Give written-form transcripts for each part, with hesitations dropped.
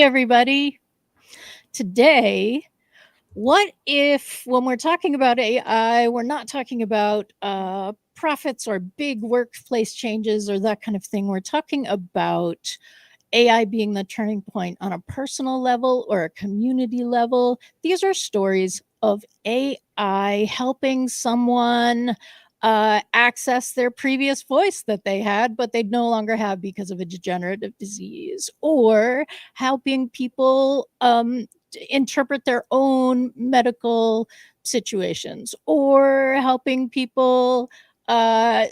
Hey, everybody. Today, what if, when we're talking about AI, we're not talking about profits or big workplace changes or that kind of thing? We're talking about AI being the turning point on a personal level or a community level. These are stories of AI helping someone access their previous voice that they had, but they'd no longer have because of a degenerative disease, or helping people interpret their own medical situations, or helping people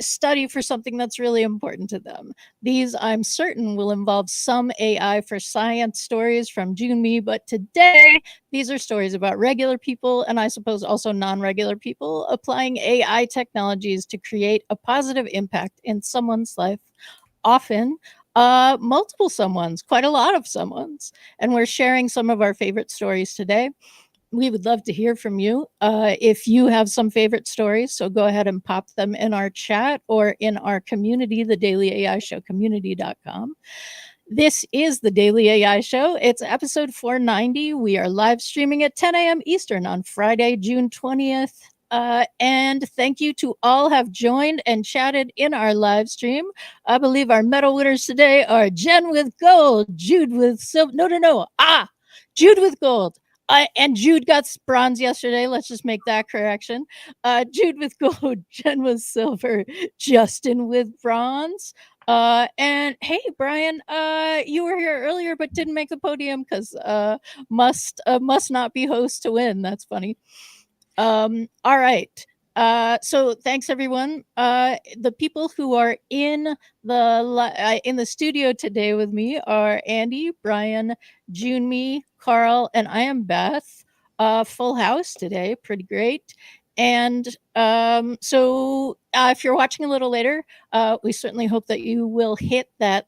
study for something that's really important to them. These, I'm certain, will involve some AI for science stories from Junmi, but today, these are stories about regular people, and I suppose also non-regular people, applying AI technologies to create a positive impact in someone's life, often multiple someone's, quite a lot of someone's. And we're sharing some of our favorite stories today. We would love to hear from you if you have some favorite stories. So go ahead and pop them in our chat or in our community, the Daily AI Show community.com. This is the Daily AI Show. It's episode 490. We are live streaming at 10 a.m. Eastern on Friday, June 20th. And thank you to all have joined and chatted in our live stream. I believe our medal winners today are Jen with gold, Jude with silver. No. Jude with gold. And Jude got bronze yesterday. Let's just make that correction. Jude with gold, Jen with silver, Justin with bronze. And hey, Brian, you were here earlier but didn't make the podium because must not be host to win. That's funny. All right. So thanks everyone. The people who are in the studio today with me are Andy, Brian, Junmi, Carl, and I am Beth. Full house today, pretty great. And so if you're watching a little later, we certainly hope that you will hit that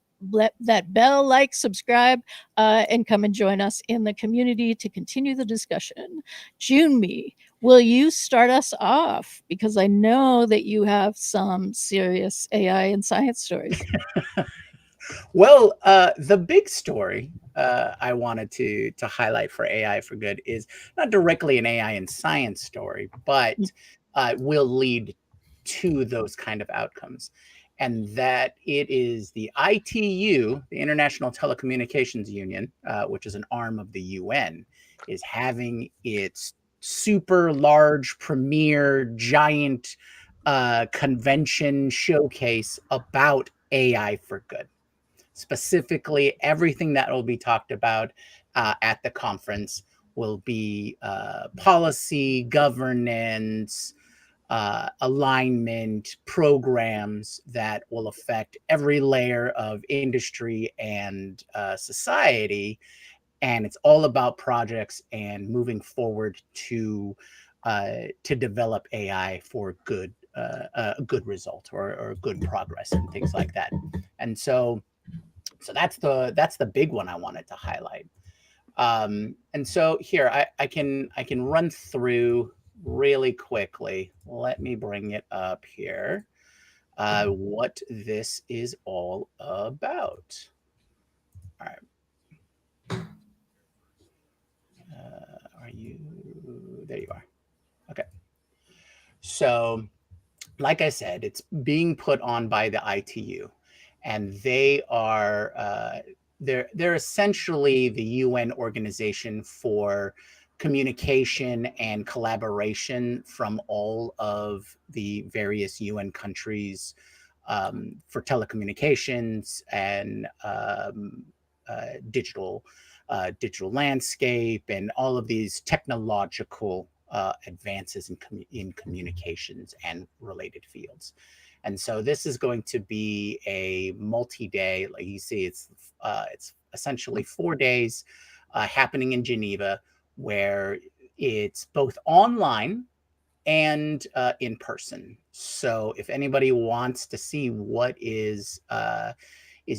bell, like, subscribe, and come and join us in the community to continue the discussion. Junmi, will you start us off? Because I know that you have some serious AI and science stories. Well, the big story I wanted to highlight for AI for Good is not directly an AI and science story, but will lead to those kind of outcomes. And that it is the ITU, the International Telecommunications Union, which is an arm of the UN, is having its super large, premier, giant convention showcase about AI for Good. Specifically, everything that will be talked about at the conference will be policy, governance, alignment, programs that will affect every layer of industry and society. And it's all about projects and moving forward to develop AI for a good result or good progress and things like that. And so that's the big one I wanted to highlight. And so here I can run through really quickly. Let me bring it up here. What this is all about. All right. Are you there? You are. Okay. So, like I said, it's being put on by the ITU, and they're essentially the UN organization for communication and collaboration from all of the various UN countries for telecommunications and digital digital landscape and all of these technological advances in communications and related fields. And so this is going to be a multi-day, like you see, it's essentially 4 days happening in Geneva, where it's both online and in person. So if anybody wants to see what is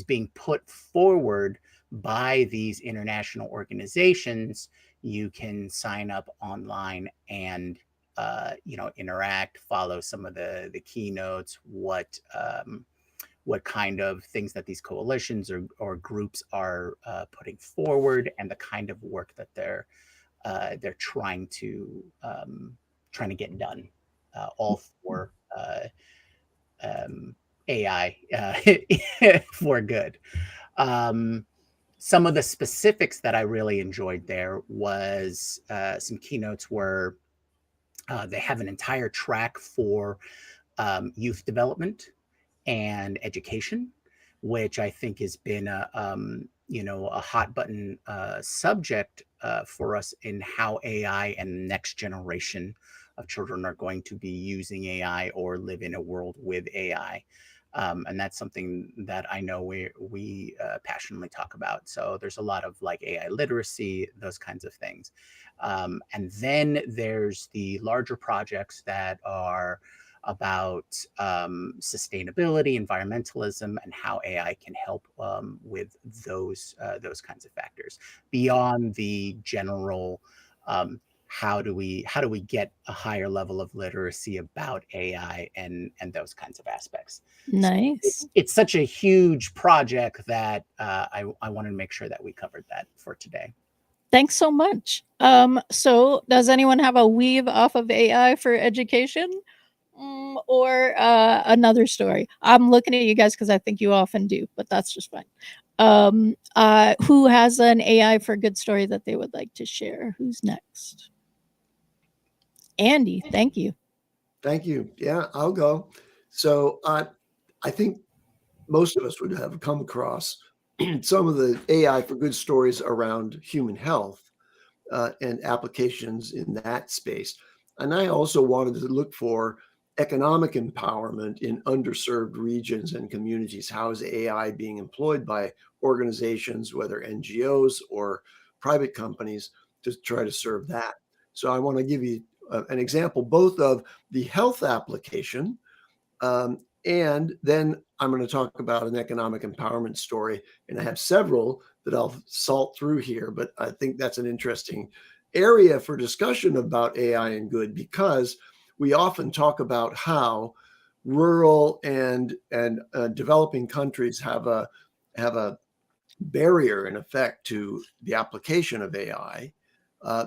being put forward by these international organizations, you can sign up online and interact, follow some of the keynotes, what kind of things that these coalitions or groups are putting forward, and the kind of work that they're trying to get done, all for AI for good. Um, some of the specifics that I really enjoyed there was some keynotes where they have an entire track for youth development and education, which I think has been a hot button subject for us in how AI and the next generation of children are going to be using AI or live in a world with AI. And that's something that I know we passionately talk about. So there's a lot of like AI literacy, those kinds of things. And then there's the larger projects that are about sustainability, environmentalism, and how AI can help with those kinds of factors beyond the general. How do we get a higher level of literacy about AI and those kinds of aspects? So Nice. it's such a huge project that I wanted to make sure that we covered that for today. Thanks so much. So does anyone have a weave off of AI for education? Or another story? I'm looking at you guys because I think you often do, but that's just fine. Who has an AI for good story that they would like to share? Who's next? Andy, thank you. Thank you. Yeah, I'll go. So I think most of us would have come across some of the AI for good stories around human health and applications in that space. And I also wanted to look for economic empowerment in underserved regions and communities. How is AI being employed by organizations, whether NGOs or private companies, to try to serve that? So I want to give you an example both of the health application, and then I'm going to talk about an economic empowerment story. And I have several that I'll salt through here, but I think that's an interesting area for discussion about AI and good, because we often talk about how rural and developing countries have a barrier in effect to the application of AI.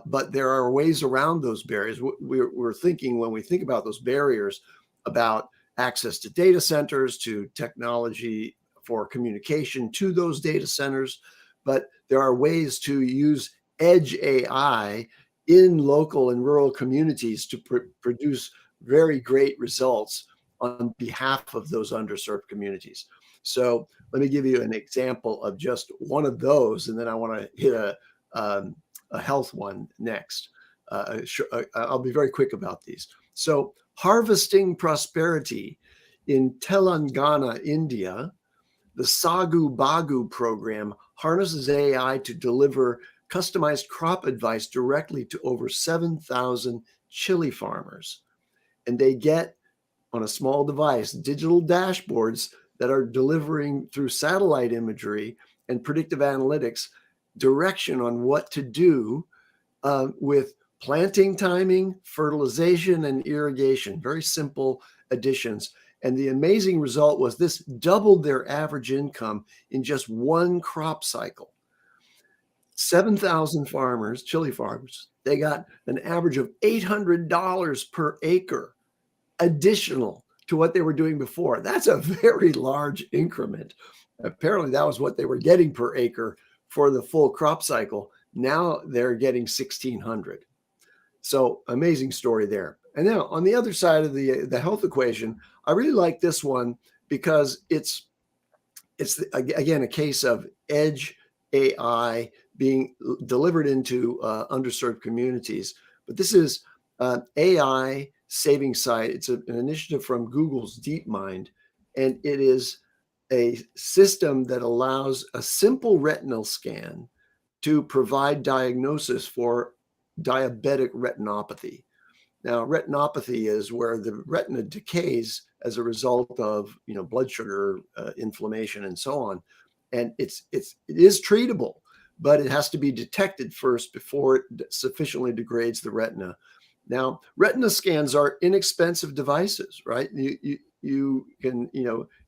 But there are ways around those barriers. We're thinking, when we think about those barriers, about access to data centers, to technology for communication to those data centers. But there are ways to use edge AI in local and rural communities to produce very great results on behalf of those underserved communities. So let me give you an example of just one of those, and then I want to hit a health one next. I'll be very quick about these. So Harvesting Prosperity in Telangana, India, the Sagu Bagu program harnesses AI to deliver customized crop advice directly to over 7,000 chili farmers. And they get, on a small device, digital dashboards that are delivering through satellite imagery and predictive analytics direction on what to do with planting timing, fertilization, and irrigation. Very simple additions. And the amazing result was this doubled their average income in just one crop cycle. 7,000 farmers, chili farmers, they got an average of $800 per acre additional to what they were doing before. That's a very large increment. Apparently, that was what they were getting per acre for the full crop cycle. Now they're getting 1,600. So amazing story there. And now on the other side of the health equation, I really like this one because it's again a case of edge AI being delivered into underserved communities. But this is AI saving site. It's an initiative from Google's DeepMind, and it is a system that allows a simple retinal scan to provide diagnosis for diabetic retinopathy. Now, retinopathy is where the retina decays as a result of blood sugar inflammation and so on, and it is treatable, but it has to be detected first before it sufficiently degrades the retina. Now, retina scans are inexpensive devices, right? You can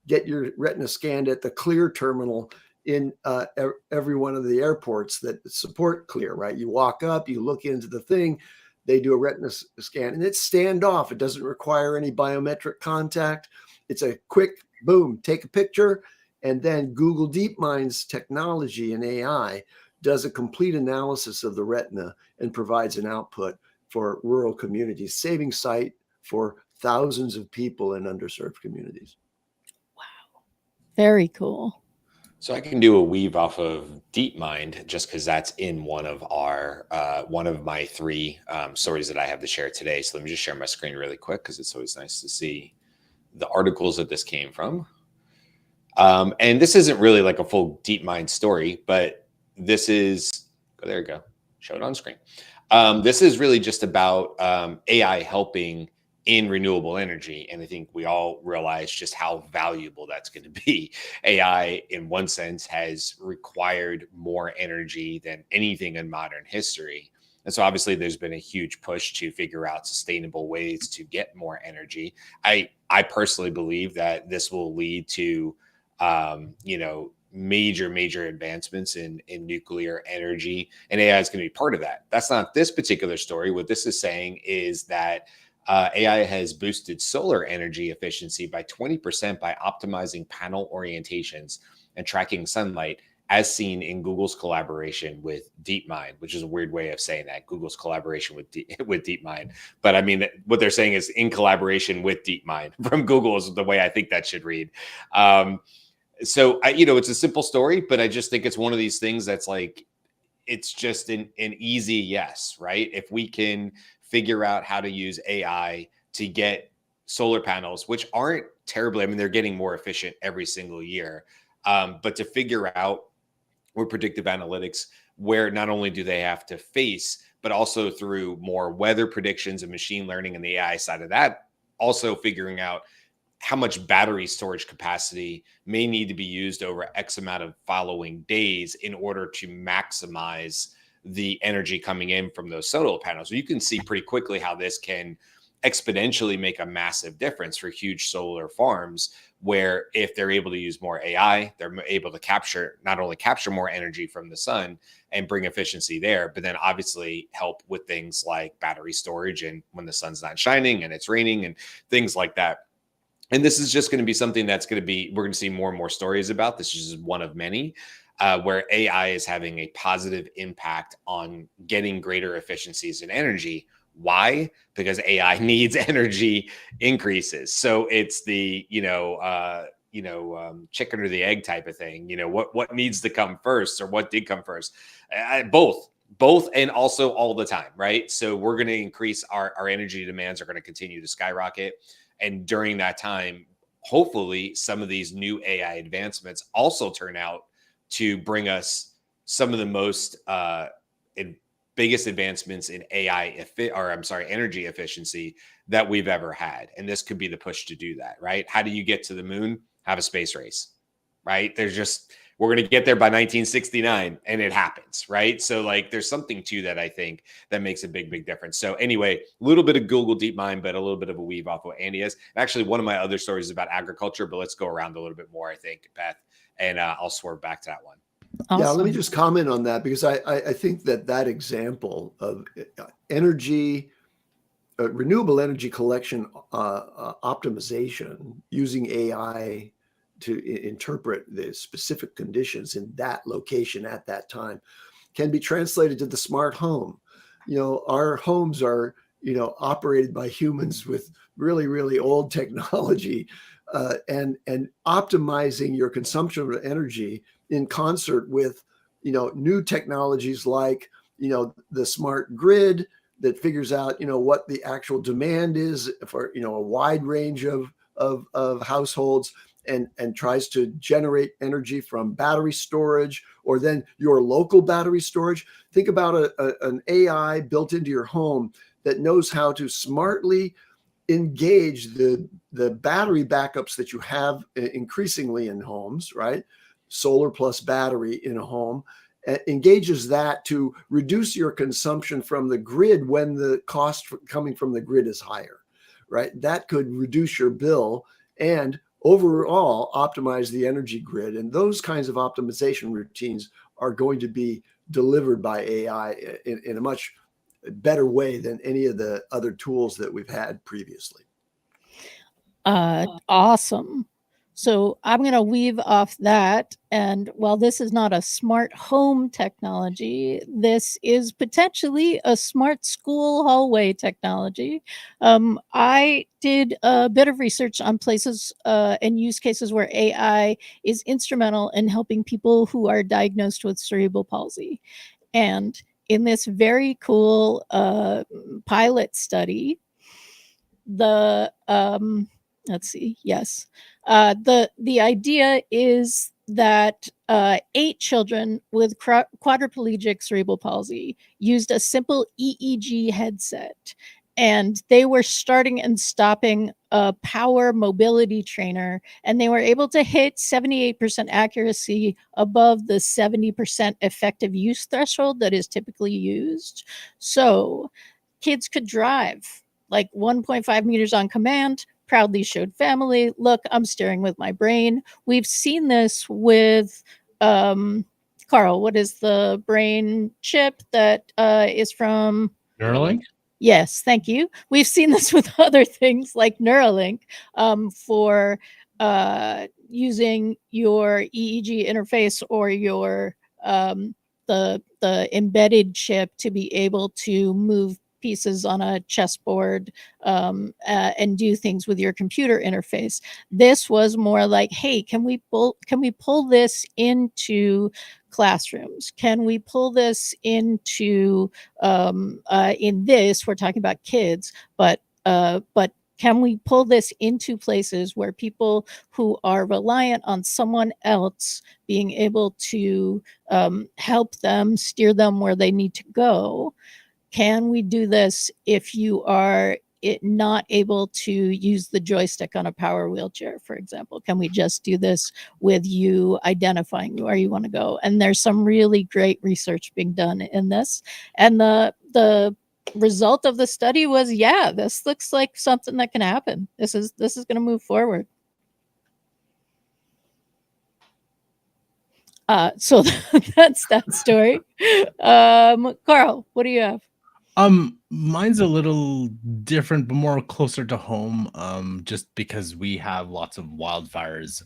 get your retina scanned at the Clear terminal in every one of the airports that support Clear, right? You walk up, you look into the thing, they do a retina scan, and it's standoff. It doesn't require any biometric contact. It's a quick boom, take a picture, and then Google DeepMind's technology and AI does a complete analysis of the retina and provides an output for rural communities, saving sight for thousands of people in underserved communities. Wow. Very cool. So I can do a weave off of DeepMind just because that's in one of my three stories that I have to share today. So let me just share my screen really quick because it's always nice to see the articles that this came from. And this isn't really like a full DeepMind story, but this is, there you go, show it on screen. This is really just about AI helping in renewable energy. And I think we all realize just how valuable that's going to be. AI, in one sense, has required more energy than anything in modern history. And so obviously there's been a huge push to figure out sustainable ways to get more energy. I personally believe that this will lead to, major advancements in nuclear energy, and AI is going to be part of that. That's not this particular story. What this is saying is that AI has boosted solar energy efficiency by 20% by optimizing panel orientations and tracking sunlight, as seen in Google's collaboration with DeepMind, which is a weird way of saying that, Google's collaboration with DeepMind. But I mean, what they're saying is in collaboration with DeepMind from Google is the way I think that should read. So it's a simple story, but I just think it's one of these things that's like, it's just an easy yes, right? If we can figure out how to use AI to get solar panels, which aren't terribly, I mean, they're getting more efficient every single year, but to figure out with predictive analytics, where not only do they have to face, but also through more weather predictions and machine learning and the AI side of that, also figuring out how much battery storage capacity may need to be used over X amount of following days in order to maximize the energy coming in from those solar panels. So you can see pretty quickly how this can exponentially make a massive difference for huge solar farms, where if they're able to use more AI, they're able to not only capture more energy from the sun and bring efficiency there, but then obviously help with things like battery storage and when the sun's not shining and it's raining and things like that. And this is just going to be something that's going to be, we're going to see more and more stories about. This is one of many where AI is having a positive impact on getting greater efficiencies in energy. Why? Because AI needs energy increases. So it's the, chicken or the egg type of thing. What needs to come first, or what did come first? Both, and also all the time, right? So we're going to increase our energy demands are going to continue to skyrocket. And during that time, hopefully some of these new AI advancements also turn out to bring us some of the most biggest advancements in energy efficiency that we've ever had. And this could be the push to do that, right? How do you get to the moon? Have a space race, right? We're going to get there by 1969 and it happens, right? So like there's something to that, I think, that makes a big difference. So anyway, a little bit of Google DeepMind, but a little bit of a weave off what Andy is. Actually, one of my other stories is about agriculture, but let's go around a little bit more, I think, Beth, and I'll swerve back to that one. Awesome. Yeah, let me just comment on that, because I think that example of energy, renewable energy collection optimization using AI to interpret the specific conditions in that location at that time can be translated to the smart home. Our homes are, operated by humans with really old technology, and optimizing your consumption of energy in concert with, new technologies like, the smart grid that figures out, what the actual demand is for, a wide range of households, and tries to generate energy from battery storage, or then your local battery storage. Think about an AI built into your home that knows how to smartly engage the battery backups that you have increasingly in homes, right? Solar plus battery in a home, engages that to reduce your consumption from the grid when the cost coming from the grid is higher, right? That could reduce your bill and overall optimize the energy grid. And those kinds of optimization routines are going to be delivered by AI in a much better way than any of the other tools that we've had previously. Awesome. So I'm going to weave off that. And while this is not a smart home technology, this is potentially a smart school hallway technology. I did a bit of research on places and use cases where AI is instrumental in helping people who are diagnosed with cerebral palsy. And in this very cool pilot study, the let's see, yes, the idea is that 8 children with quadriplegic cerebral palsy used a simple EEG headset, and they were starting and stopping a power mobility trainer, and they were able to hit 78% accuracy above the 70% effective use threshold that is typically used. So kids could drive like 1.5 meters on command, proudly showed family, look, I'm steering with my brain. We've seen this with Carl, what is the brain chip that is from Neuralink? Yes, thank you. We've seen this with other things like Neuralink for using your EEG interface or your the embedded chip to be able to move pieces on a chessboard and do things with your computer interface. This was more like, hey, can we pull this into classrooms? Can we pull this into in this? We're talking about kids, but can we pull this into places where people who are reliant on someone else being able to help them, steer them where they need to go? Can we do this if you are not able to use the joystick on a power wheelchair, for example? Can we just do this with you identifying where you want to go? And there's some really great research being done in this. And the result of the study was, yeah, this looks like something that can happen. This is going to move forward. So that's that story. Carl, what do you have? Mine's a little different, but more closer to home. Just because we have lots of wildfires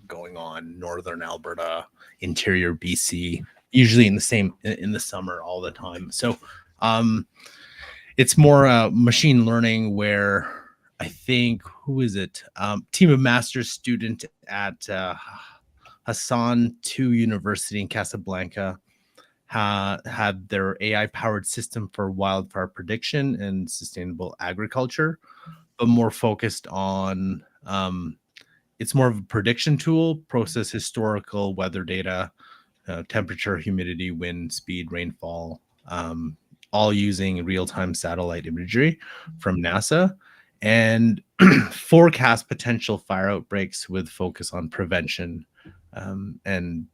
going on, northern Alberta, interior BC, usually in the summer all the time. So, it's more machine learning where I think who is it? Team of Masters student at Hassan II University in Casablanca had their AI-powered system for wildfire prediction and sustainable agriculture, but more focused on it's more of a prediction tool, process historical weather data, temperature, humidity, wind, speed, rainfall, all using real-time satellite imagery from NASA, and forecast potential fire outbreaks with focus on prevention. And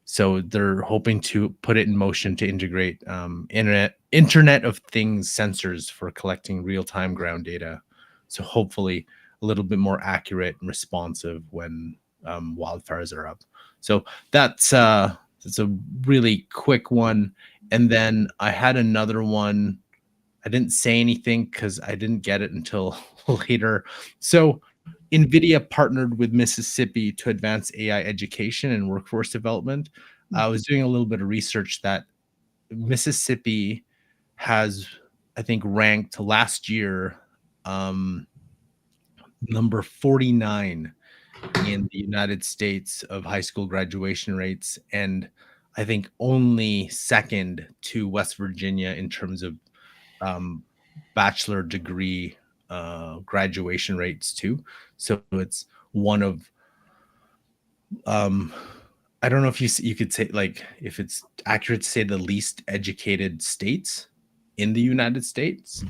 so they're hoping to put it in motion to integrate Internet of Things sensors for collecting real-time ground data. So hopefully a little bit more accurate and responsive when wildfires are up. So that's a really quick one. And then I had another one. I didn't say anything because I didn't get it until later. So NVIDIA partnered with Mississippi to advance AI education and workforce development. I was doing a little bit of research that Mississippi has, I think, ranked last year number 49 in the United States of high school graduation rates, and I think only second to West Virginia in terms of bachelor degree graduation rates too. So it's one of I don't know if you could say, like, if it's accurate to say the least educated states in the United States.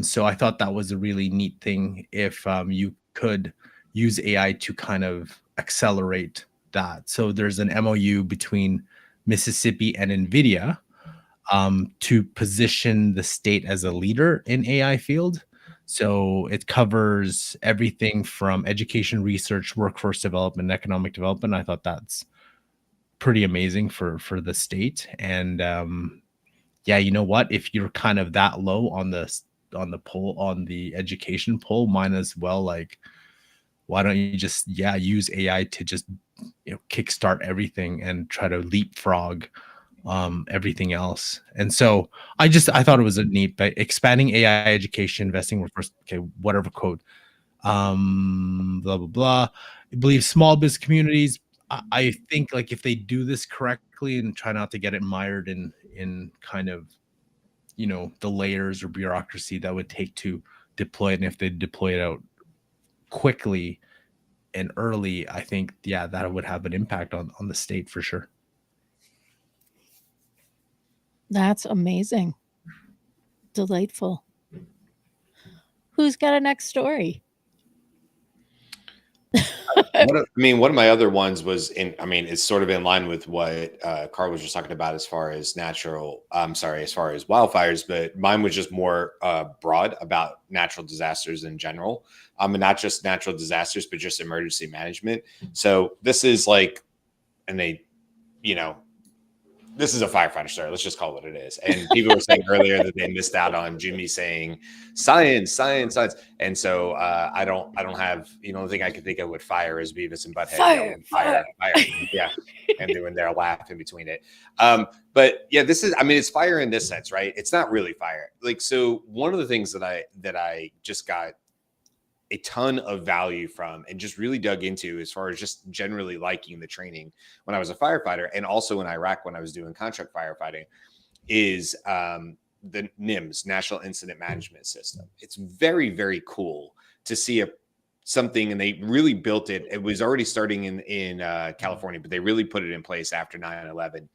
So I thought that was a really neat thing if you could use AI to kind of accelerate that. So there's an MOU between Mississippi and NVIDIA to position the state as a leader in AI field. So it covers everything from education, research, workforce development, economic development. I thought that's pretty amazing for the state. And yeah, you know what? If you're kind of that low on the poll, on the education poll, might as well, like, why don't you just use AI to just kickstart everything and try to leapfrog everything else. And so I thought it was a neat, by expanding AI education, investing workforce, whatever quote, blah blah blah. I believe small business communities. I think, like, if they do this correctly and try not to get it mired in kind of the layers or bureaucracy that would take to deploy it, and if they deploy it out quickly and early, I think that would have an impact on the state for sure. That's amazing. Delightful. Who's got a next story? One of my other ones was it's sort of in line with what Carl was just talking about as far as as far as wildfires, but mine was just more broad about natural disasters in general. And not just natural disasters, but just emergency management. So this is like, this is a firefighter story. Let's just call it what it is. And people were saying earlier that they missed out on Jimmy saying science, science, science. And so I don't have, the only thing I can think of with fire is Beavis and Butthead. Fire. Yeah. And doing their laugh in between it. But yeah, this is, it's fire in this sense, right? It's not really fire. Like, so one of the things that I just got a ton of value from and just really dug into, as far as just generally liking the training when I was a firefighter, and also in Iraq when I was doing contract firefighting, is the NIMS, National Incident Management System. It's very, very cool to see something, and they really built it. It was already starting in California, but they really put it in place after 9/11,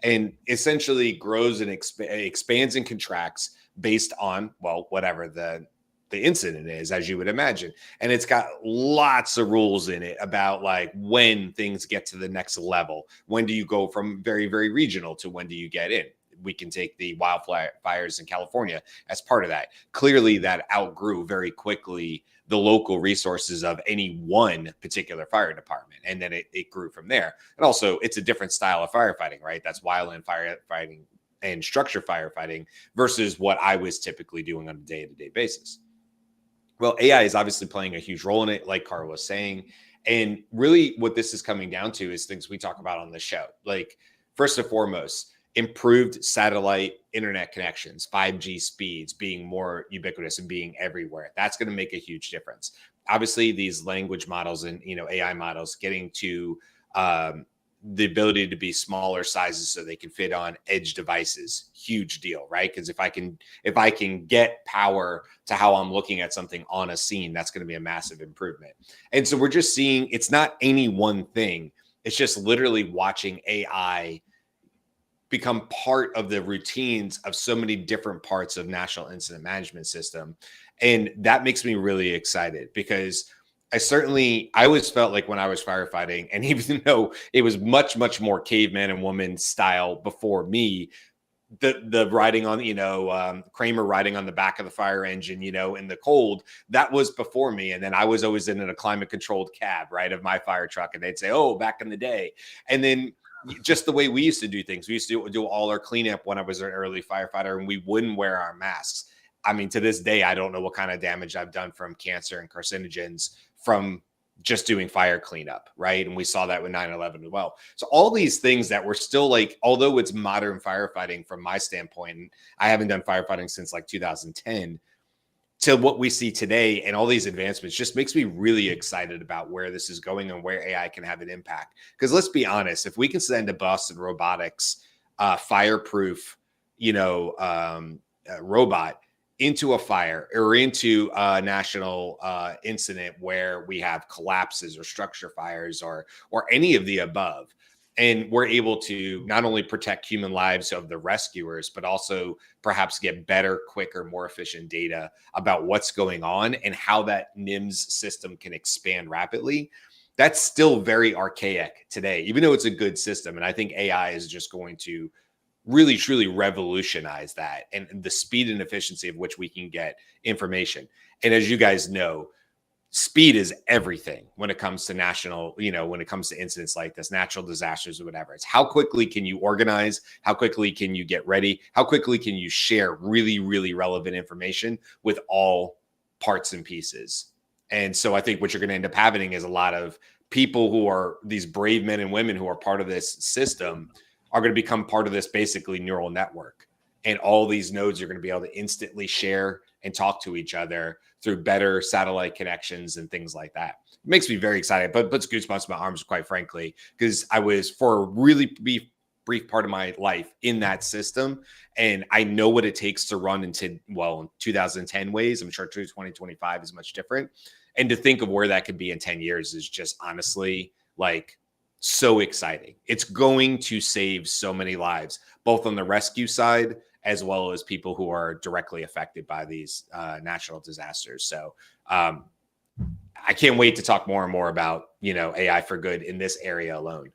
and essentially grows and expands and contracts based on, well, whatever the incident is, as you would imagine. And it's got lots of rules in it about, like, when things get to the next level. When do you go from very, very regional to when do you get in? We can take the wildfires in California as part of that. Clearly, that outgrew very quickly the local resources of any one particular fire department. And then it grew from there. And also, it's a different style of firefighting, right? That's wildland firefighting and structure firefighting versus what I was typically doing on a day-to-day basis. Well, AI is obviously playing a huge role in it, like Carl was saying. And really what this is coming down to is things we talk about on the show. Like, first and foremost, improved satellite internet connections, 5G speeds being more ubiquitous and being everywhere. That's going to make a huge difference. Obviously, these language models and AI models getting to the ability to be smaller sizes so they can fit on edge devices, huge deal, right? Because if I can get power to how I'm looking at something on a scene, that's going to be a massive improvement. And so we're just seeing, it's not any one thing. It's just literally watching AI become part of the routines of so many different parts of National Incident Management System. And that makes me really excited, because I always felt like when I was firefighting, and even though it was much, much more caveman and woman style before me, the riding on, Kramer riding on the back of the fire engine, in the cold, that was before me. And then I was always in a climate controlled cab, right, of my fire truck. And they'd say, oh, back in the day. And then just the way we used to do things, we used to do all our cleanup when I was an early firefighter, and we wouldn't wear our masks. To this day, I don't know what kind of damage I've done from cancer and carcinogens from just doing fire cleanup, right? And we saw that with 9/11 as well. So all these things that were still, like, although it's modern firefighting from my standpoint, and I haven't done firefighting since like 2010, to what we see today and all these advancements just makes me really excited about where this is going and where AI can have an impact. Because let's be honest, if we can send a Boston Robotics fireproof, robot into a fire or into a national incident where we have collapses or structure fires or any of the above, and we're able to not only protect human lives of the rescuers, but also perhaps get better, quicker, more efficient data about what's going on and how that NIMS system can expand rapidly. That's still very archaic today, even though it's a good system. And I think AI is just going to really truly revolutionize that and the speed and efficiency of which we can get information. And as you guys know, speed is everything when it comes to national, when it comes to incidents like this, natural disasters or whatever. It's how quickly can you organize? How quickly can you get ready? How quickly can you share really, really relevant information with all parts and pieces? And so I think what you're going to end up having is a lot of people who are these brave men and women who are part of this system are going to become part of this basically neural network. And all these nodes are going to be able to instantly share and talk to each other through better satellite connections and things like that. It makes me very excited, but puts goosebumps in my arms, quite frankly, because I was for a really brief part of my life in that system. And I know what it takes to run in 2010 ways. I'm sure 2025 is much different. And to think of where that could be in 10 years is just honestly like so exciting. It's going to save so many lives, both on the rescue side as well as people who are directly affected by these natural disasters. So I can't wait to talk more and more about, AI for good in this area alone.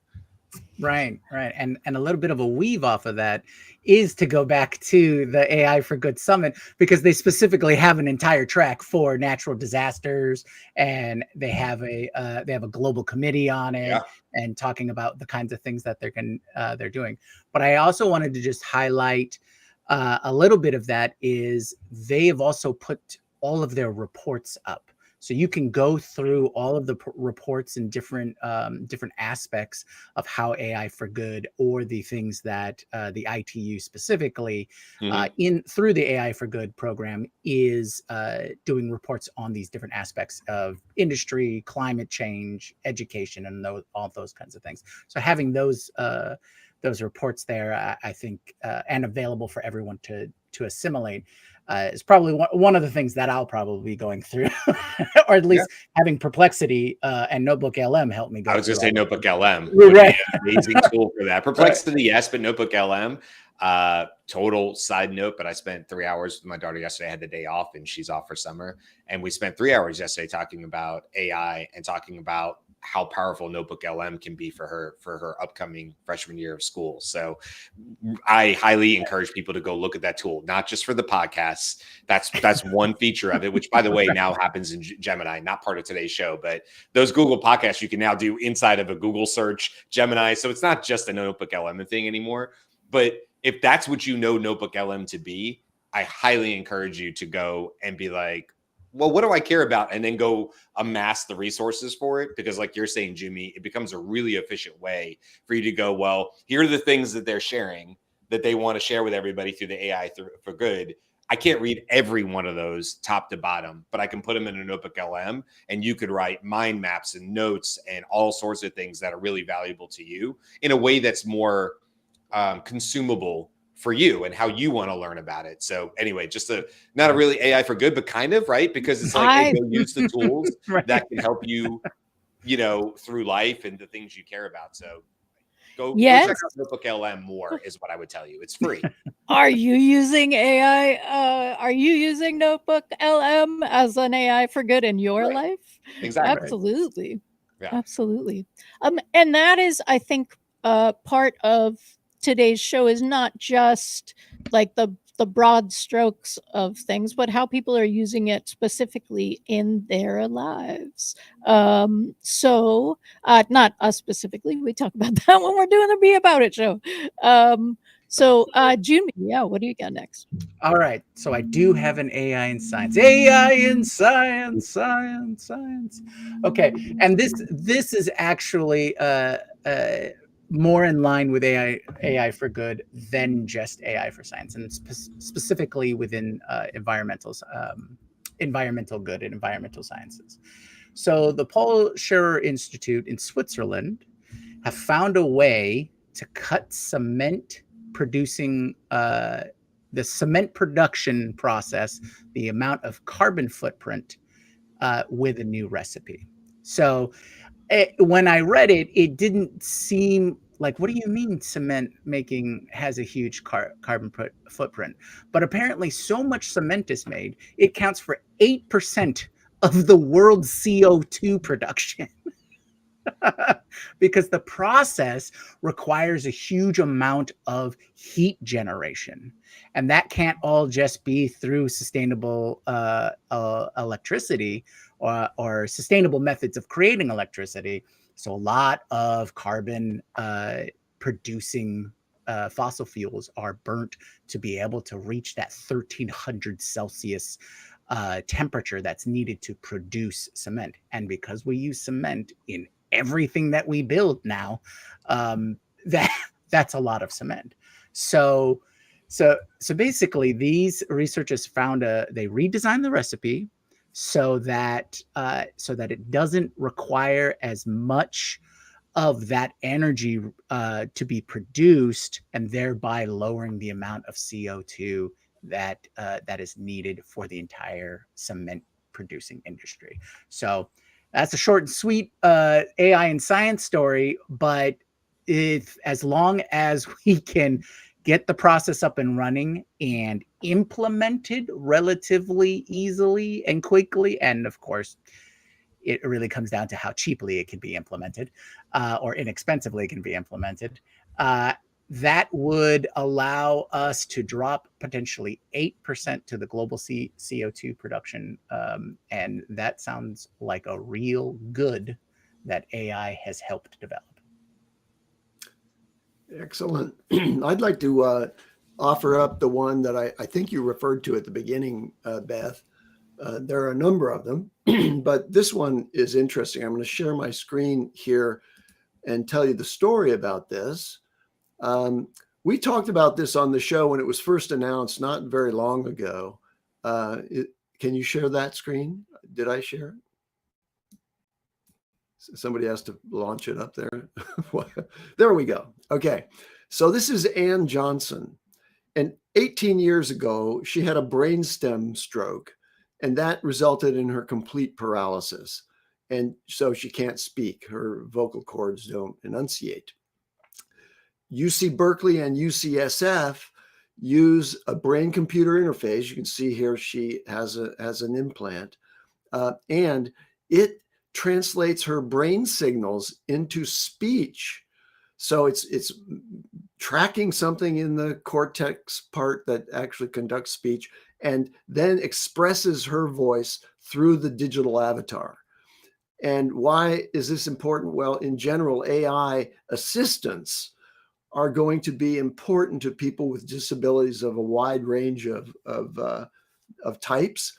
Right. And a little bit of a weave off of that is to go back to the AI for Good Summit, because they specifically have an entire track for natural disasters, and they have a global committee on it. Yeah. And talking about the kinds of things that they're doing. But I also wanted to just highlight a little bit of that is they have also put all of their reports up. So you can go through all of the reports and different aspects of how AI for Good, or the things that the ITU specifically through the AI for Good program is doing reports on these different aspects of industry, climate change, education, and all those kinds of things. So having those reports there, I think, and available for everyone to assimilate, is probably one of the things that I'll probably be going through, or at least having Perplexity and Notebook LM help me go. I was going to say Notebook LM would be an amazing tool for that. Perplexity, yes, but Notebook LM. Total side note, but I spent 3 hours with my daughter yesterday. I had the day off, and she's off for summer, and we spent 3 hours yesterday talking about AI and talking about how powerful Notebook LM can be for her upcoming freshman year of school. So I highly encourage people to go look at that tool, not just for the podcasts. That's one feature of it, which, by the way, now happens in Gemini, not part of today's show, but those Google podcasts you can now do inside of a Google search, Gemini. So it's not just a Notebook LM thing anymore. But if that's what you know Notebook LM to be, I highly encourage you to go and be like, well, what do I care about? And then go amass the resources for it. Because like you're saying, Jimmy, it becomes a really efficient way for you to go, well, here are the things that they're sharing that they want to share with everybody through the AI for Good. I can't read every one of those top to bottom, but I can put them in a Notebook LM, and you could write mind maps and notes and all sorts of things that are really valuable to you in a way that's more consumable for you and how you want to learn about it. So anyway, just not a really AI for Good, but kind of, right? Because it's like, hey, go use the tools that can help you, through life and the things you care about. So go check out Notebook LM more is what I would tell you. It's free. Are you using AI? Are you using Notebook LM as an AI for Good in your life? Exactly. Absolutely. Yeah. Absolutely. And that is, I think, part of today's show is not just like the broad strokes of things, but how people are using it specifically in their lives. So not us specifically, we talk about that when we're doing the Be About It show. So June, what do you got next? All right, so I do have an AI in science. AI in science. Okay, and this is actually more in line with AI for Good than just AI for science, and specifically within environmental good and environmental sciences. So the Paul Scherrer Institute in Switzerland have found a way to cut cement producing the cement production process, the amount of carbon footprint with a new recipe. So when I read it, it didn't seem like, what do you mean cement making has a huge carbon footprint? But apparently so much cement is made, it counts for 8% of the world's CO2 production. because the process requires a huge amount of heat generation. And that can't all just be through sustainable electricity or sustainable methods of creating electricity. So a lot of carbon producing fossil fuels are burnt to be able to reach that 1300 Celsius temperature that's needed to produce cement. And because we use cement in everything that we build now, that that's a lot of cement. So basically, these researchers found they redesigned the recipe so that it doesn't require as much of that energy to be produced, and thereby lowering the amount of CO2 that is needed for the entire cement producing industry. So that's a short and sweet AI and science story, but if as long as we can get the process up and running and implemented relatively easily and quickly, and of course it really comes down to how cheaply it can be implemented or inexpensively it can be implemented. That would allow us to drop potentially 8% to the global CO2 production. And that sounds like a real good that AI has helped develop. Excellent. I'd like to offer up the one that I think you referred to at the beginning, Beth. There are a number of them, but this one is interesting. I'm going to share my screen here and tell you the story about this. We talked about this on the show when it was first announced not very long ago. Can you share that screen? Did I share it? Somebody has to launch it up there. There we go. Okay. So this is Ann Johnson. And 18 years ago, she had a brainstem stroke, and that resulted in her complete paralysis. And so she can't speak. Her vocal cords don't enunciate. UC Berkeley and UCSF use a brain-computer interface. You can see here she has an implant, and it translates her brain signals into speech. So it's tracking something in the cortex part that actually conducts speech, and then expresses her voice through the digital avatar. And why is this important? Well, in general, AI assistants are going to be important to people with disabilities of a wide range of types.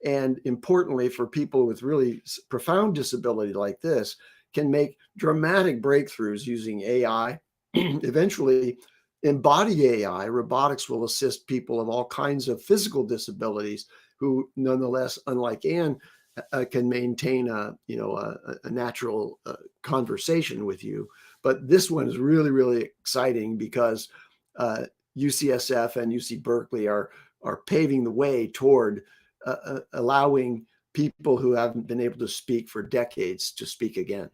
And importantly, for people with really profound disability like this, can make dramatic breakthroughs using AI. Eventually, embodied AI, robotics, will assist people of all kinds of physical disabilities who, nonetheless, unlike Ann, can maintain a natural conversation with you. But this one is really, really exciting because UCSF and UC Berkeley are paving the way toward allowing people who haven't been able to speak for decades to speak again.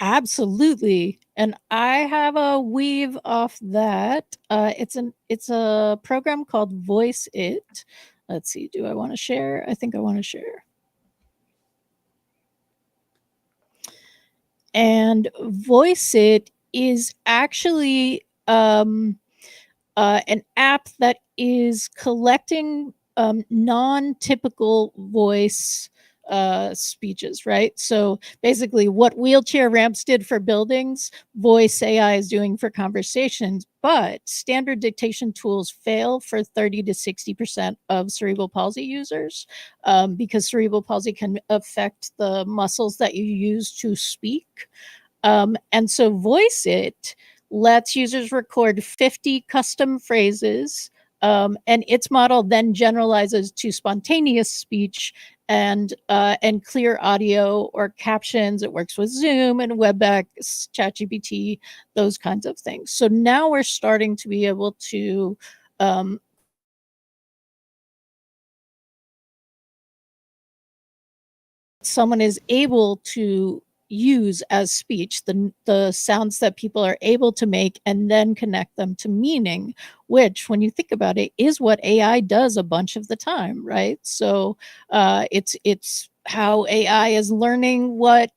Absolutely. And I have a weave off that. It's a program called Voice It. Let's see, do I want to share? I think I want to share. And Voice It is actually an app that is collecting non-typical voice speeches, right? So basically what wheelchair ramps did for buildings, voice AI is doing for conversations, but standard dictation tools fail for 30 to 60% of cerebral palsy users because cerebral palsy can affect the muscles that you use to speak. And so Voice It lets users record 50 custom phrases, and its model then generalizes to spontaneous speech and clear audio or captions. It works with Zoom and WebEx, ChatGPT, those kinds of things. So now we're starting to be able to someone is able to use as speech, the sounds that people are able to make, and then connect them to meaning, which, when you think about it, is what AI does a bunch of the time, right? So it's how AI is learning what,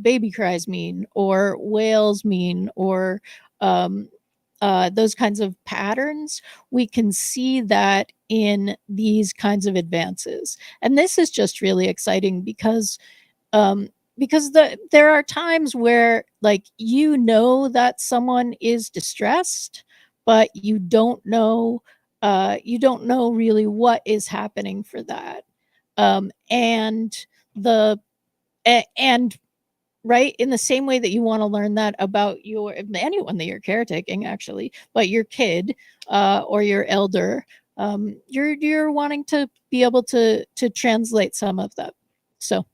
baby cries mean or whales mean, or those kinds of patterns. We can see that in these kinds of advances. And this is just really exciting because there are times where, like, that someone is distressed, but you don't know really what is happening for that. And the and right, in the same way that you want to learn that about anyone that you're caretaking, actually, but your kid or your elder, you're wanting to be able to translate some of that. So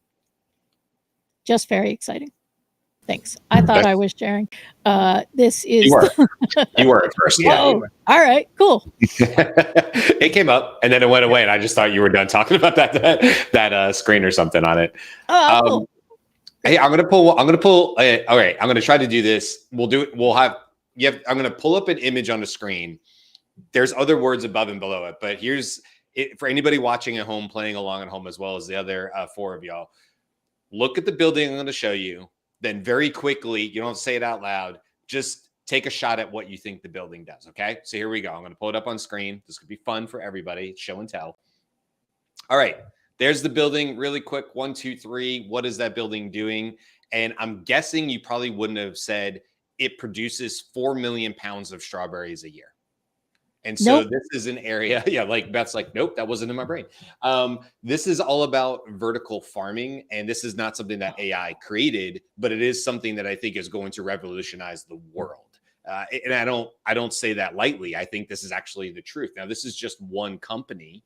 just very exciting. Thanks. I thought I was sharing. This is you were at first. Yeah. Whoa. All right, cool. It came up and then it went away, and I just thought you were done talking about that screen or something on it. Cool. Hey, I'm gonna pull. All right, I'm gonna try to do this. We'll do it. I'm gonna pull up an image on the screen. There's other words above and below it, but here's it for anybody watching at home, playing along at home, as well as the other 4 of y'all. Look at the building I'm going to show you. Then very quickly, you don't say it out loud, just take a shot at what you think the building does. Okay. So here we go. I'm going to pull it up on screen. This could be fun for everybody. Show and tell. All right. There's the building really quick. 1, 2, 3. What is that building doing? And I'm guessing you probably wouldn't have said it produces 4 million pounds of strawberries a year. And so This is an area, like Beth's like, nope, that wasn't in my brain. This is all about vertical farming. And this is not something that AI created, but it is something that I think is going to revolutionize the world. And I don't say that lightly. I think this is actually the truth. Now, this is just one company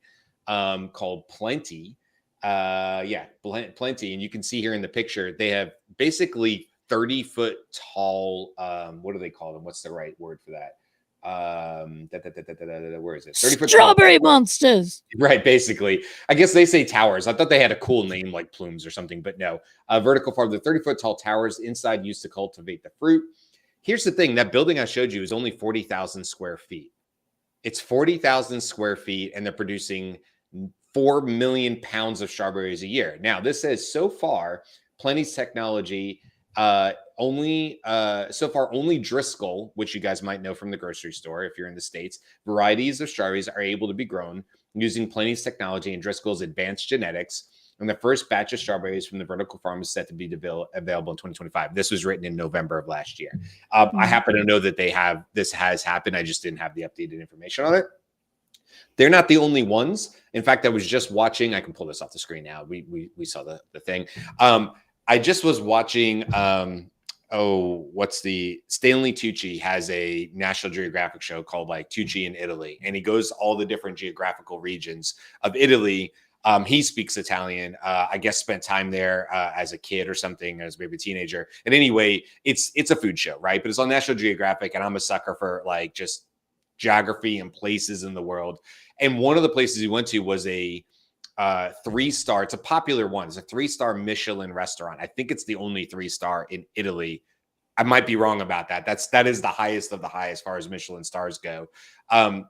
called Plenty. Plenty. And you can see here in the picture, they have basically 30-foot tall, what do they call them? What's the right word for that? Where is it? 30-foot strawberry monsters. Right, basically. I guess they say towers. I thought they had a cool name like plumes or something, but no. Vertical farm, the 30-foot tall towers inside used to cultivate the fruit. Here's the thing. That building I showed you is only 40,000 square feet. It's 40,000 square feet, and they're producing 4 million pounds of strawberries a year. Now, this says so far, Plenty's technology only Driscoll, which you guys might know from the grocery store if you're in the States, varieties of strawberries are able to be grown using Plenty's technology and Driscoll's advanced genetics. And the first batch of strawberries from the vertical farm is set to be available in 2025. This was written in November of last year. I happen to know that this has happened. I just didn't have the updated information on it. They're not the only ones. In fact, I was just watching. I can pull this off the screen now. We saw the thing. I just was watching. Stanley Tucci has a National Geographic show called like Tucci in Italy, and he goes all the different geographical regions of Italy. He speaks Italian. I guess spent time there as a kid or something, as maybe a teenager. And anyway, it's a food show, right? But it's on National Geographic, and I'm a sucker for like just geography and places in the world. And one of the places he went to was a 3-star. It's a popular one. It's a 3-star Michelin restaurant. I think it's the only 3-star in Italy. I might be wrong about that. That is the highest of the high as far as Michelin stars go.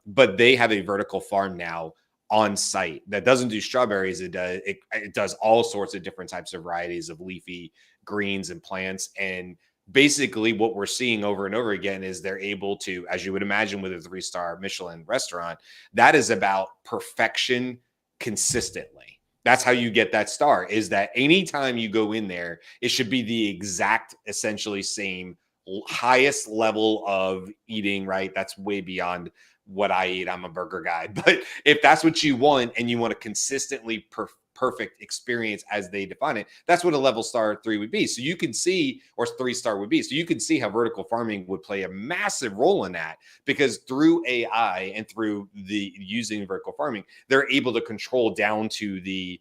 But they have a vertical farm now on site that doesn't do strawberries. It does all sorts of different types of varieties of leafy greens and plants. And basically what we're seeing over and over again is they're able to, as you would imagine with a 3-star Michelin restaurant, that is about perfection consistently. That's how you get that star, is that anytime you go in there, it should be the exact, essentially same highest level of eating, right? That's way beyond what I eat. I'm a burger guy. But if that's what you want and you want a consistently perfect experience as they define it, that's what a level star 3 would be. So you can see, or 3-star would be. So you can see how vertical farming would play a massive role in that, because through AI and through the using vertical farming, they're able to control down to the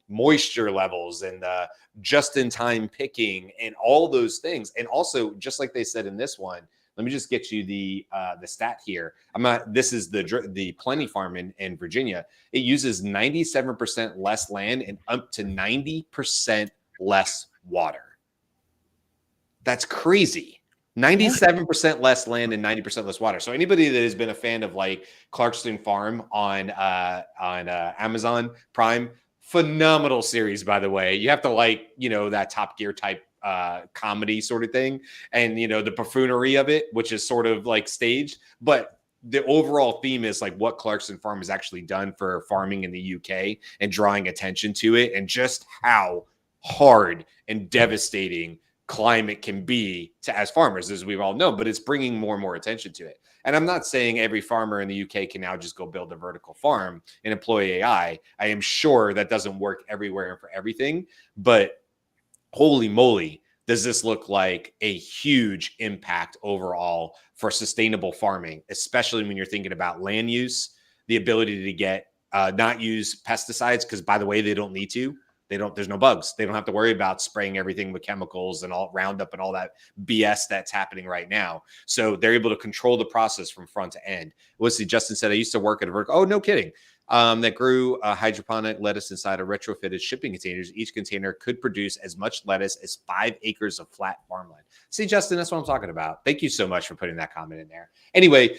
moisture levels and the just-in-time picking and all those things. And also, just like they said in this one, let me just get you the stat here. This is the Plenty Farm in Virginia. It uses 97% less land and up to 90% less water. That's crazy. 97% less land and 90% less water. So anybody that has been a fan of like Clarkston Farm on Amazon Prime, Phenomenal series, by the way. You have to like, that Top Gear type comedy sort of thing, and the buffoonery of it, which is sort of like staged, but the overall theme is like what Clarkson Farm has actually done for farming in the UK and drawing attention to it, and just how hard and devastating climate can be to as farmers, as we've all known, but it's bringing more and more attention to it. And I'm not saying every farmer in the UK can now just go build a vertical farm and employ AI. I am sure that doesn't work everywhere and for everything, but holy moly, does this look like a huge impact overall for sustainable farming, especially when you're thinking about land use, the ability to get not use pesticides, because by the way, they don't need to. There's no bugs. They don't have to worry about spraying everything with chemicals and all Roundup and all that BS that's happening right now. So they're able to control the process from front to end. Let's see, Justin said, I used to work at a vertical. Oh, no kidding. That grew hydroponic lettuce inside of retrofitted shipping containers. Each container could produce as much lettuce as 5 acres of flat farmland. See, Justin, that's what I'm talking about. Thank you so much for putting that comment in there. Anyway,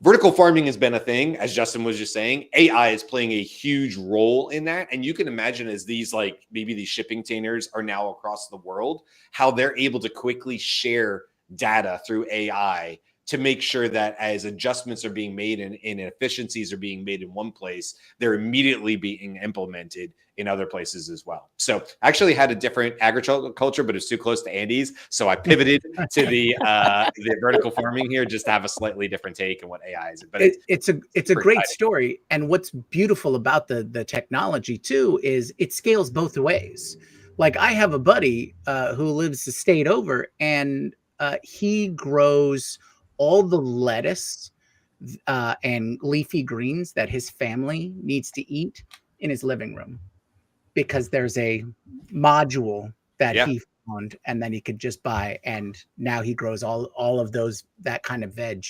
vertical farming has been a thing, as Justin was just saying. AI is playing a huge role in that. And you can imagine as these, like maybe these shipping containers are now across the world, how they're able to quickly share data through AI to make sure that as adjustments are being made and efficiencies are being made in one place, they're immediately being implemented in other places as well. So I actually had a different agriculture, but it's too close to Andy's. So I pivoted to the vertical farming here, just to have a slightly different take on what AI is. But it's a great exciting story. And what's beautiful about the technology too, is it scales both ways. Like I have a buddy who lives the state over, and he grows all the lettuce and leafy greens that his family needs to eat in his living room, because there's a module that he found and then he could just buy, and now he grows all of that kind of veg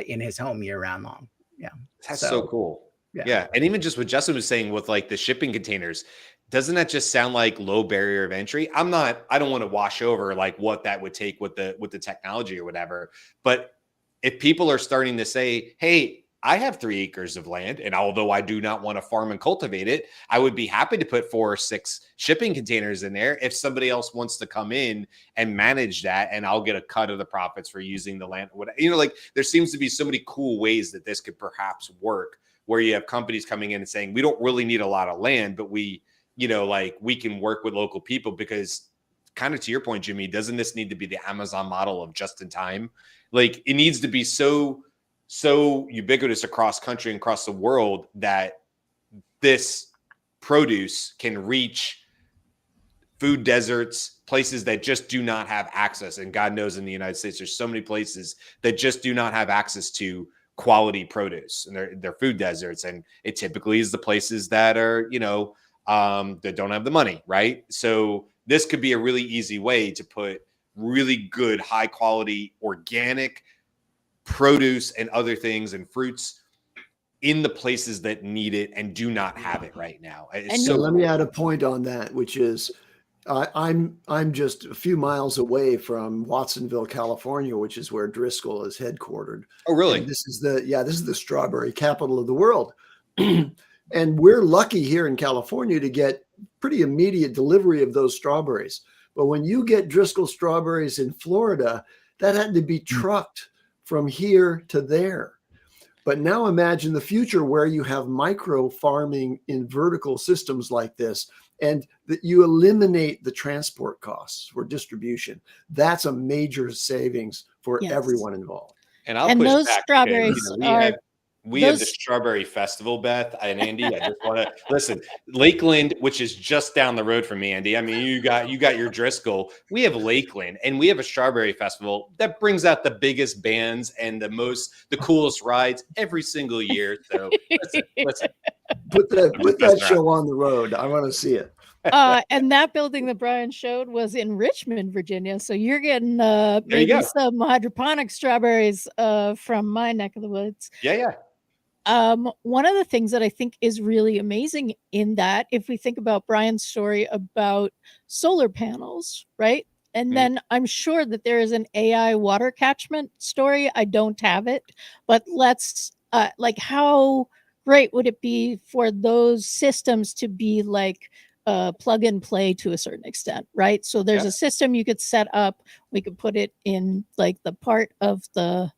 in his home year round long. Yeah, that's so cool. Yeah, and even just what Justin was saying with like the shipping containers, doesn't that just sound like low barrier of entry? I don't want to wash over like what that would take with the technology or whatever. But if people are starting to say, hey, I have 3 acres of land, and although I do not want to farm and cultivate it, I would be happy to put 4 or 6 shipping containers in there if somebody else wants to come in and manage that, and I'll get a cut of the profits for using the land. Like there seems to be so many cool ways that this could perhaps work, where you have companies coming in and saying, we don't really need a lot of land, but we can work with local people, because kind of to your point, Jimmy, doesn't this need to be the Amazon model of just in time? Like it needs to be so ubiquitous across country and across the world that this produce can reach food deserts, places that just do not have access. And God knows in the United States, there's so many places that just do not have access to quality produce, and they're food deserts. And it typically is the places that are, that don't have the money, right? So this could be a really easy way to put really good, high quality, organic produce and other things and fruits in the places that need it and do not have it right now. So let me add a point on that, which is I'm just a few miles away from Watsonville, California, which is where Driscoll is headquartered. Oh, really? And this is the strawberry capital of the world. And we're lucky here in California to get pretty immediate delivery of those strawberries. But when you get Driscoll strawberries in Florida, that had to be trucked from here to there. But now imagine the future where you have micro farming in vertical systems like this, and that you eliminate the transport costs for distribution. That's a major savings for everyone involved. And those strawberries we have the Strawberry Festival, Beth and Andy. I just want to listen. Lakeland, which is just down the road from me, Andy. I mean, you got your Driscoll. We have Lakeland, and we have a Strawberry Festival that brings out the biggest bands and the coolest rides every single year. So listen. Put that show on the road. I want to see it. And that building that Brian showed was in Richmond, Virginia. So you're getting maybe some hydroponic strawberries from my neck of the woods. Yeah. One of the things that I think is really amazing in that, if we think about Brian's story about solar panels, right? And then I'm sure that there is an AI water catchment story. I don't have it, but let's like how great would it be for those systems to be like plug and play to a certain extent, right? So there's a system you could set up. We could put it in like the part of the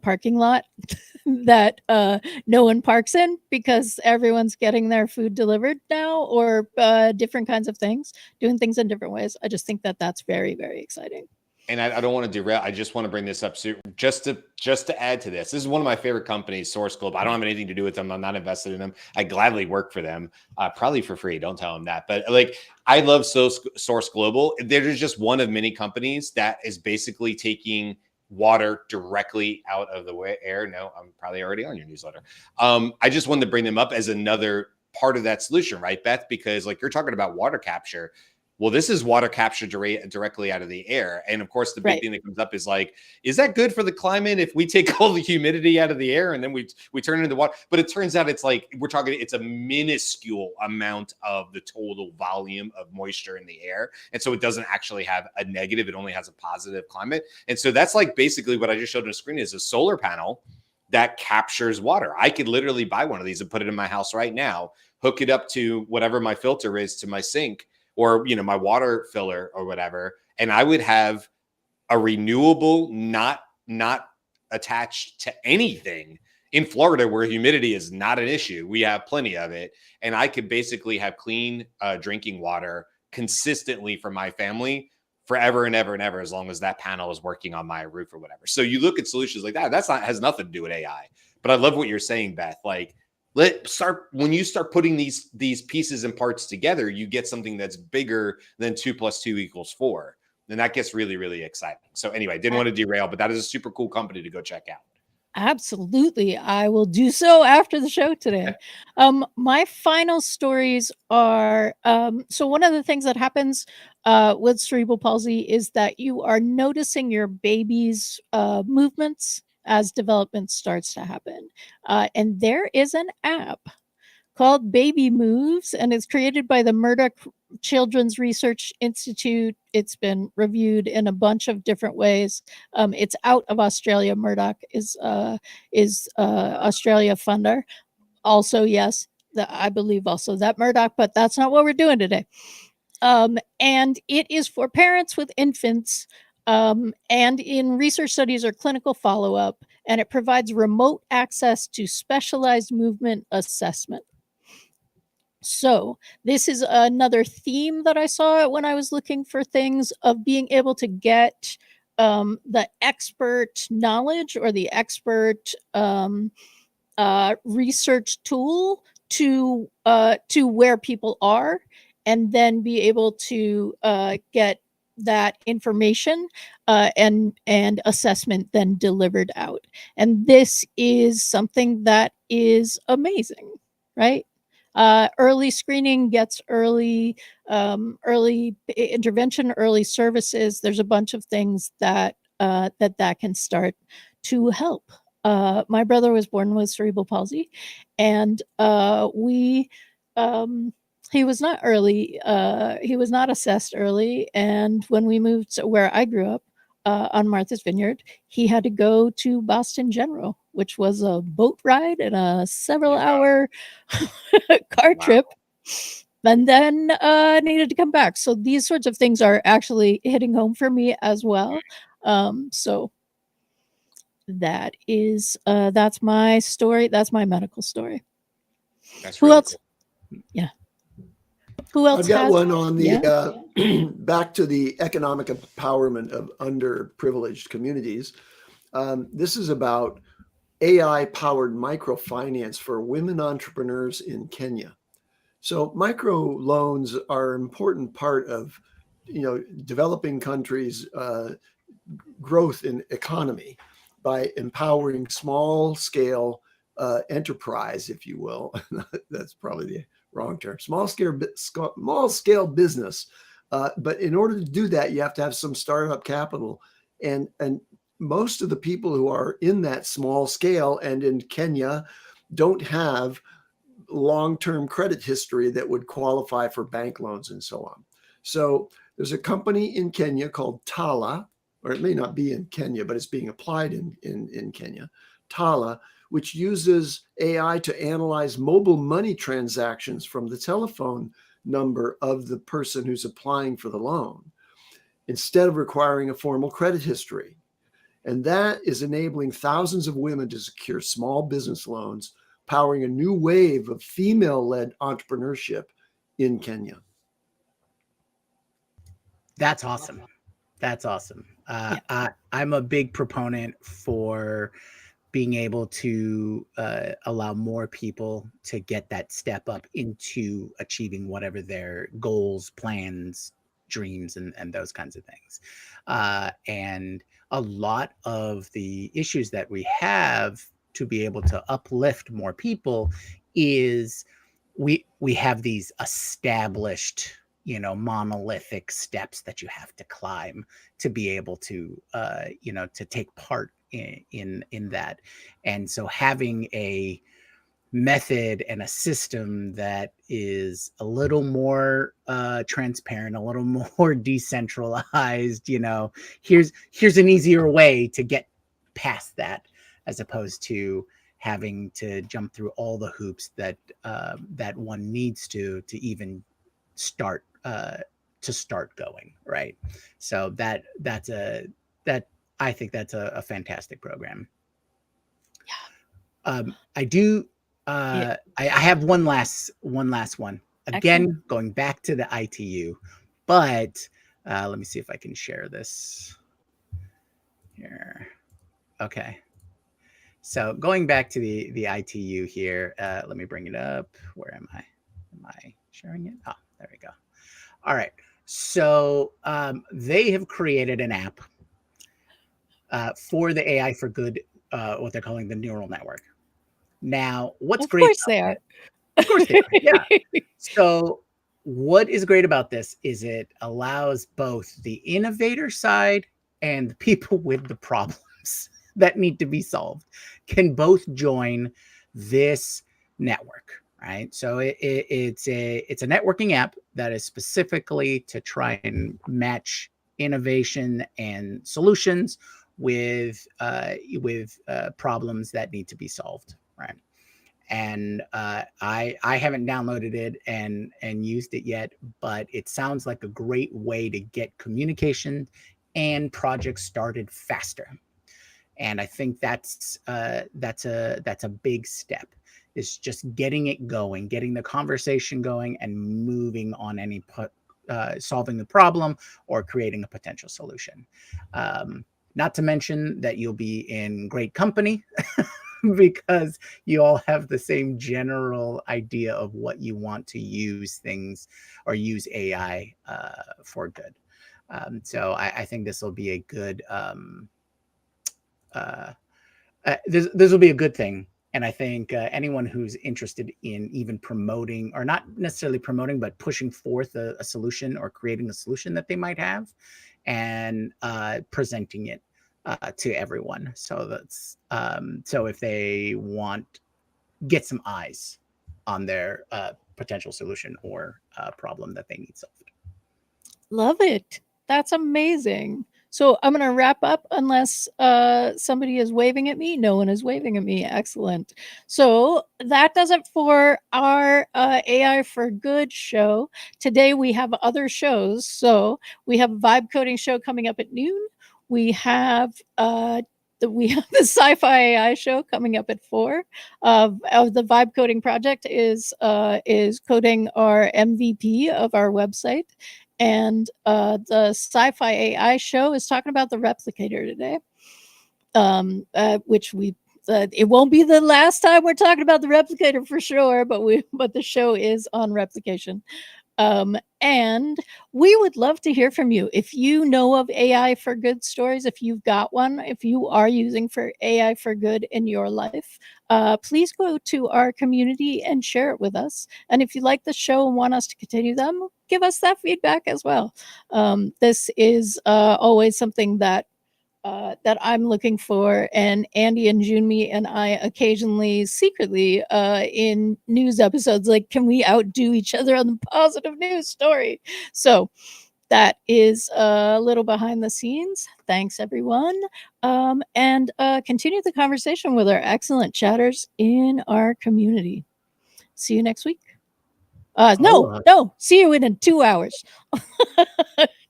parking lot that no one parks in because everyone's getting their food delivered now, or different kinds of things, doing things in different ways. I just think that that's very, very exciting. And I don't want to derail. I just want to bring this up just to add to this. This is one of my favorite companies, Source Global. I don't have anything to do with them. I'm not invested in them. I gladly work for them, probably for free. Don't tell them that. But like, I love Source Global. They're just one of many companies that is basically taking water directly out of the air. No, I'm probably already on your newsletter. I just wanted to bring them up as another part of that solution, right, Beth? Because like you're talking about water capture. Well, this is water captured directly out of the air. And of course, the big thing that comes up is like, is that good for the climate if we take all the humidity out of the air and then we turn it into water? But it turns out it's like, it's a minuscule amount of the total volume of moisture in the air. And so it doesn't actually have a negative. It only has a positive climate. And so that's like basically what I just showed on the screen is a solar panel that captures water. I could literally buy one of these and put it in my house right now, hook it up to whatever my filter is to my sink, or, my water filler or whatever. And I would have a renewable, not attached to anything in Florida where humidity is not an issue. We have plenty of it. And I could basically have clean drinking water consistently for my family forever and ever and ever, as long as that panel is working on my roof or whatever. So you look at solutions like that, has nothing to do with AI. But I love what you're saying, Beth. Like, when you start putting these pieces and parts together, you get something that's bigger than 2 + 2 = 4. And that gets really, really exciting. So anyway, didn't want to derail, but that is a super cool company to go check out. Absolutely. I will do so after the show today. My final stories are, so one of the things that happens with cerebral palsy is that you are noticing your baby's movements as development starts to happen. And there is an app called Baby Moves, and it's created by the Murdoch Children's Research Institute. It's been reviewed in a bunch of different ways. It's out of Australia. Murdoch is Australia funder. Also, yes, I believe also that Murdoch, but that's not what we're doing today. And it is for parents with infants, and in research studies or clinical follow-up, and it provides remote access to specialized movement assessment. So this is another theme that I saw when I was looking for things, of being able to get the expert knowledge or the expert research tool to where people are, and then be able to get that information and assessment then delivered out. And this is something that is amazing, right? Early screening gets early intervention, early services. There's a bunch of things that can start to help. My brother was born with cerebral palsy, and he was not early. He was not assessed early, and when we moved to where I grew up, on Martha's Vineyard, he had to go to Boston General, which was a boat ride and a several-hour car trip, and then needed to come back. So these sorts of things are actually hitting home for me as well. So that is that's my story. That's my medical story. That's Who really else? cool. Yeah. Who else? I've got one on the back to the economic empowerment of underprivileged communities. This is about AI-powered microfinance for women entrepreneurs in Kenya. So micro loans are an important part of, developing countries' growth in economy by empowering small-scale enterprise, if you will. That's probably the wrong term. Small scale business. But in order to do that, you have to have some startup capital, and most of the people who are in that small scale and in Kenya don't have long-term credit history that would qualify for bank loans and so on. So there's a company in Kenya called Tala, or it may not be in Kenya, but it's being applied in Kenya. Tala, which uses AI to analyze mobile money transactions from the telephone number of the person who's applying for the loan, instead of requiring a formal credit history. And that is enabling thousands of women to secure small business loans, powering a new wave of female-led entrepreneurship in Kenya. That's awesome. That's awesome. I'm a big proponent for being able to allow more people to get that step up into achieving whatever their goals, plans, dreams, and those kinds of things. And a lot of the issues that we have to be able to uplift more people is we have these established, monolithic steps that you have to climb to be able to to take part in that. And so having a method and a system that is a little more transparent, a little more decentralized, here's an easier way to get past that, as opposed to having to jump through all the hoops that that one needs to even start going, right? So that I think that's a fantastic program. I do. I have one last one. Again, excellent. Going back to the ITU, but let me see if I can share this here. Okay. So going back to the ITU here, let me bring it up. Where am I? Am I sharing it? Oh, there we go. All right. So they have created an app for the AI for Good, what they're calling the neural network. Now, what's great? Of course they are. Of course they are. Yeah. So what is great about this is it allows both the innovator side and the people with the problems that need to be solved can both join this network, right? So it's a networking app that is specifically to try and match innovation and solutions with problems that need to be solved, right? And I haven't downloaded it and used it yet, but it sounds like a great way to get communication and projects started faster. And I think that's a big step. It's just getting it going, getting the conversation going, and moving on any solving the problem or creating a potential solution. Not to mention that you'll be in great company because you all have the same general idea of what you want to use things or use AI for good. So I think this will be a good this will be a good thing. And I think anyone who's interested in even promoting, or not necessarily promoting, but pushing forth a solution or creating a solution that they might have and presenting it to everyone. So that's so if they get some eyes on their potential solution or problem that they need solved. Love it. That's amazing. So I'm going to wrap up unless somebody is waving at me. No one is waving at me. Excellent. So that does it for our AI for Good show. Today we have other shows. So we have a vibe coding show coming up at noon. We have the sci-fi AI show coming up at 4. Of the vibe coding project is coding our MVP of our website. And the sci-fi AI show is talking about the replicator today, which it won't be the last time we're talking about the replicator for sure, but the show is on replication. And we would love to hear from you. If you know of AI for Good stories, if you've got one, if you are using for AI for Good in your life, please go to our community and share it with us. And if you like the show and want us to continue them, give us that feedback as well. This is always something that I'm looking for, and Andy and Junmi and I occasionally secretly in news episodes, like, can we outdo each other on the positive news story? So that is a little behind the scenes. Thanks, everyone. And continue the conversation with our excellent chatters in our community. See you next week. No, see you in 2 hours.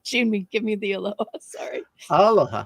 June, give me the aloha. Sorry. Aloha.